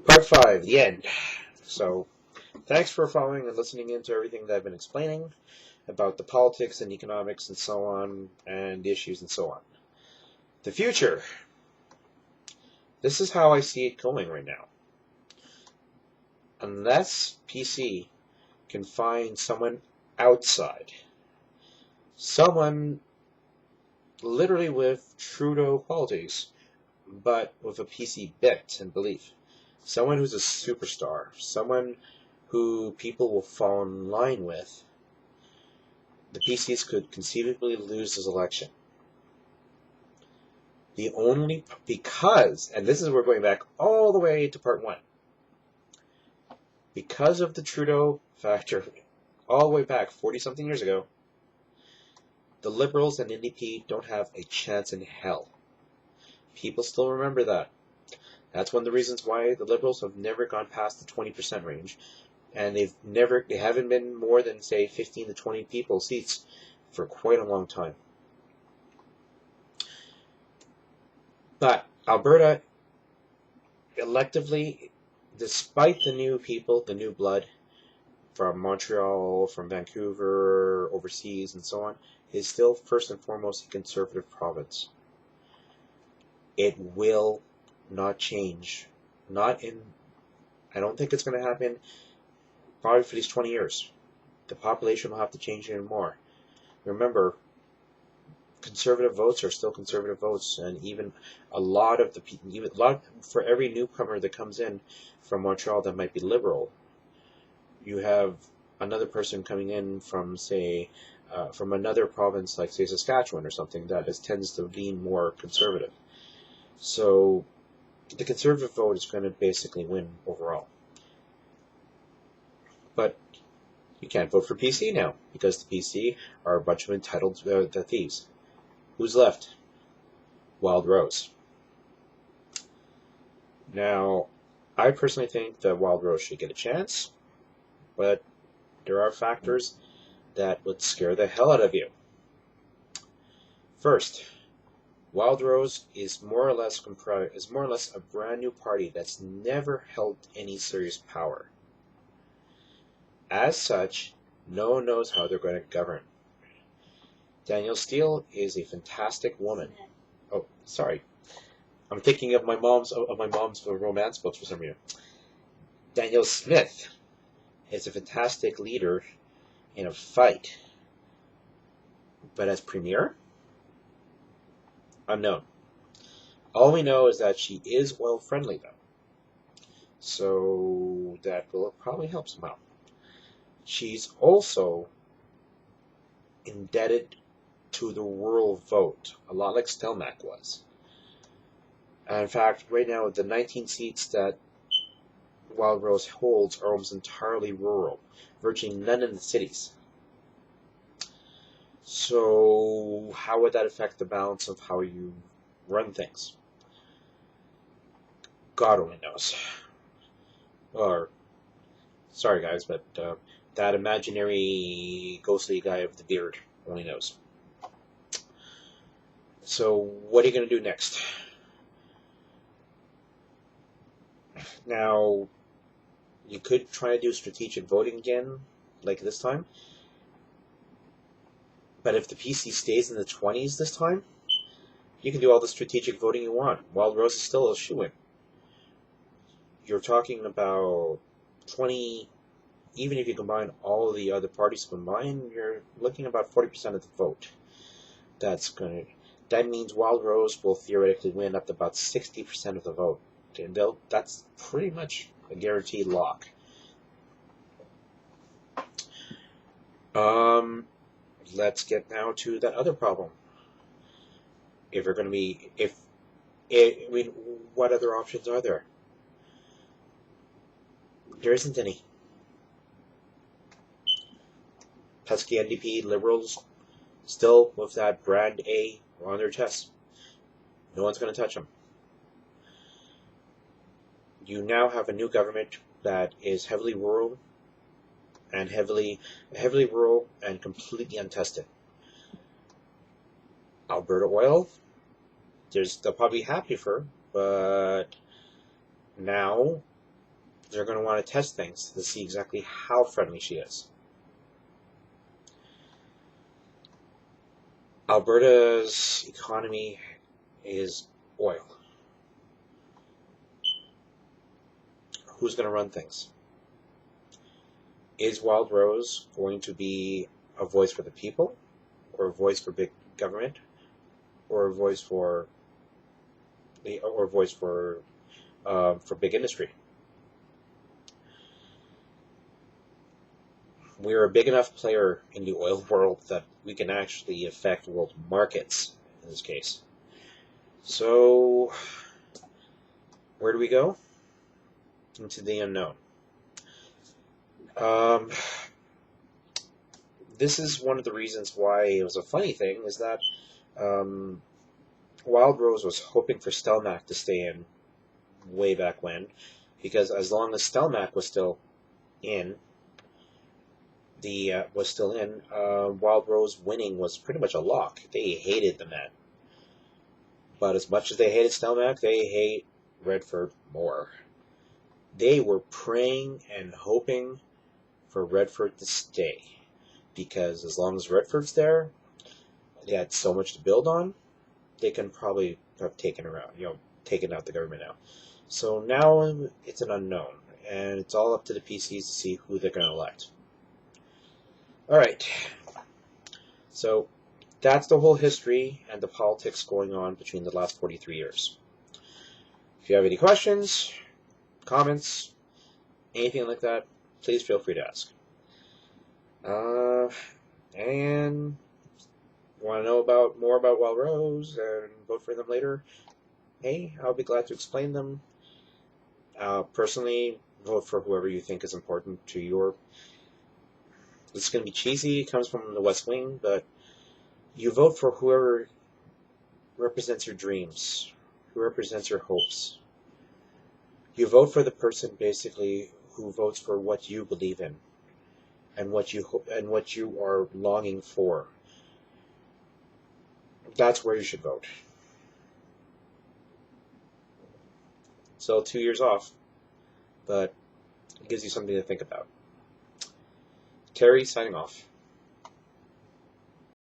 Part 5, the end. So, thanks for following and listening into everything that I've been explaining about the politics and economics and so on, and the issues and so on. The future. This is how I see it going right now. Unless PC can find someone outside, someone literally with Trudeau qualities, but with a PC bent and belief. Someone who's a superstar, someone who people will fall in line with, the PCs could conceivably lose this election. Because, and this is where we're going back all the way to part 1, because of the Trudeau factor, all the way back 40-something years ago, the Liberals and NDP don't have a chance in hell. People still remember that. That's one of the reasons why the Liberals have never gone past the 20% range, and they haven't been more than, say, 15 to 20 people seats for quite a long time. But Alberta, electively, despite the new people, the new blood from Montreal, from Vancouver, overseas, and so on, is still first and foremost a conservative province. It will not change. I don't think it's going to happen probably for these 20 years. The population will have to change even more. Remember, conservative votes are still conservative votes, and even for every newcomer that comes in from Montreal that might be liberal, you have another person coming in from, say, from another province like, say, Saskatchewan or something that tends to lean more conservative. So the conservative vote is going to basically win overall. But you can't vote for PC now, because the PC are a bunch of entitled thieves. Who's left? Wildrose. Now, I personally think that Wildrose should get a chance, but there are factors that would scare the hell out of you. First, Wildrose is more or less a brand new party that's never held any serious power. As such, no one knows how they're going to govern. Danielle Steele is a fantastic woman. Oh, sorry. I'm thinking of my mom's romance books for some reason. Danielle Smith is a fantastic leader in a fight. But as premier? Unknown. All we know is that she is oil friendly, though. So that will probably help somehow. She's also indebted to the rural vote, a lot like Stelmach was. And in fact, right now, the 19 seats that Wildrose holds are almost entirely rural, virtually none in the cities. So how would that affect the balance of how you run things? God only knows. Or, sorry guys, but that imaginary ghostly guy with the beard only knows. So what are you going to do next? Now, you could try to do strategic voting again, like this time. But if the PC stays in the 20s this time, you can do all the strategic voting you want. Wildrose is still a shoo-in. You're talking about 20, even if you combine all of the other parties combined, you're looking about 40% of the vote. That means Wildrose will theoretically win up to about 60% of the vote. And that's pretty much a guaranteed lock. Let's get now to that other problem. What other options are there? There isn't any. Pesky NDP Liberals still with that brand A on their chest. No one's going to touch them. You now have a new government that is heavily rural and completely untested. Alberta Oil, they'll probably be happy for, but now They're going to want to test things to see exactly how friendly she is. Alberta's economy is oil. Who's going to run things? Is Wildrose going to be a voice for the people, or a voice for big government, or a voice for big industry? We're a big enough player in the oil world that we can actually affect world markets in this case. So, where do we go? Into the unknown. This is one of the reasons why it was a funny thing, is that Wildrose was hoping for Stelmach to stay in way back when, because as long as Stelmach was still in, Wildrose winning was pretty much a lock. They hated the man. But as much as they hated Stelmach, they hate Redford more. They were praying and hoping for Redford to stay, because as long as Redford's there, they had so much to build on. They can probably have taken out the government now. So now it's an unknown, and it's all up to the PCs to see who they're going to elect. Alright, so that's the whole history and the politics going on between the last 43 years. If you have any questions, comments, anything like that, please feel free to ask. And want to know more about Wildrose and vote for them later? Hey, I'll be glad to explain them. Personally, vote for whoever you think is important to your... It's going to be cheesy, it comes from the West Wing, but you vote for whoever represents your dreams, who represents your hopes. You vote for the person, basically, who votes for what you believe in, and what you are longing for. That's where you should vote. So 2 years off, but it gives you something to think about. Terry, signing off.